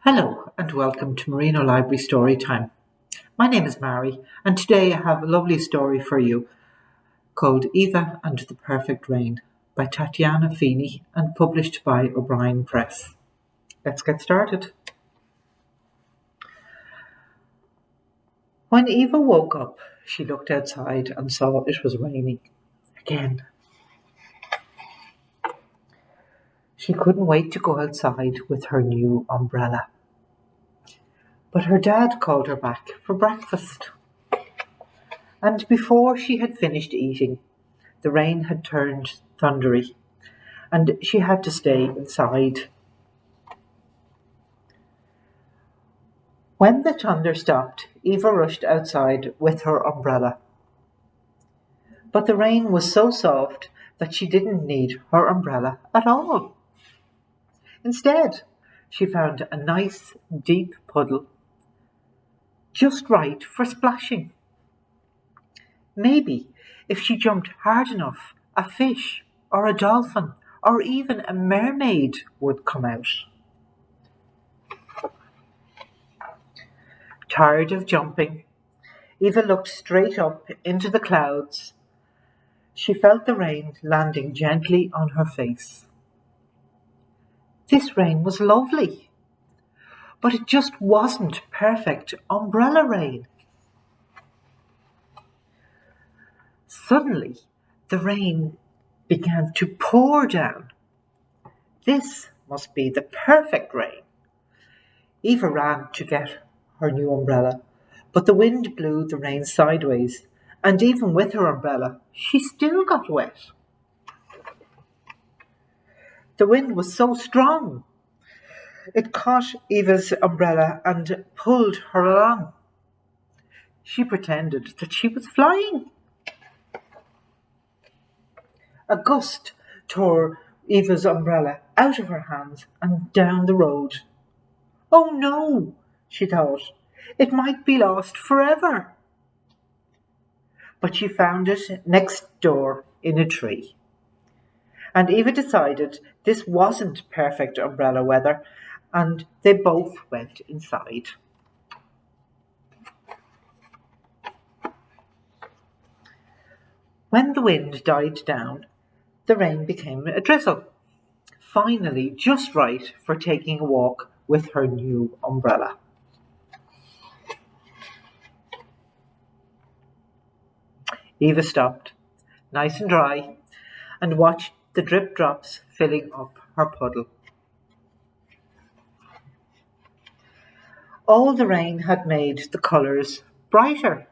Hello and welcome to Marino Library Storytime. My name is Mary and today I have a lovely story for you called Eva and the Perfect Rain by Tatyana Feeney and published by O'Brien Press. Let's get started. When Eva woke up, she looked outside and saw it was raining again. She couldn't wait to go outside with her new umbrella. But her dad called her back for breakfast. And before she had finished eating, the rain had turned thundery, and she had to stay inside. When the thunder stopped, Eva rushed outside with her umbrella. But the rain was so soft that she didn't need her umbrella at all. Instead, she found a nice, deep puddle, just right for splashing. Maybe if she jumped hard enough, a fish or a dolphin or even a mermaid would come out. Tired of jumping, Eva looked straight up into the clouds. She felt the rain landing gently on her face. This rain was lovely, but it just wasn't perfect umbrella rain. Suddenly, the rain began to pour down. This must be the perfect rain. Eva ran to get her new umbrella, but the wind blew the rain sideways, and even with her umbrella, she still got wet. The wind was so strong, it caught Eva's umbrella and pulled her along. She pretended that she was flying. A gust tore Eva's umbrella out of her hands and down the road. Oh no, she thought, it might be lost forever. But she found it next door in a tree. And Eva decided this wasn't perfect umbrella weather, and they both went inside. When the wind died down, the rain became a drizzle, finally just right for taking a walk with her new umbrella. Eva stopped, nice and dry, and watched the drip drops filling up her puddle. All the rain had made the colours brighter.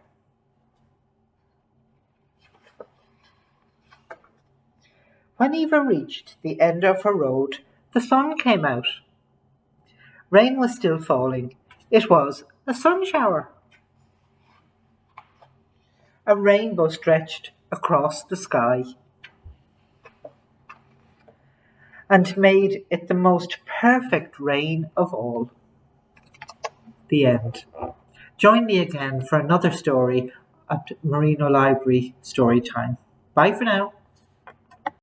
When Eva reached the end of her road, the sun came out. Rain was still falling. It was a sun shower. A rainbow stretched across the sky and made it the most perfect rain of all. The end. Join me again for another story at Marino Library Storytime. Bye for now.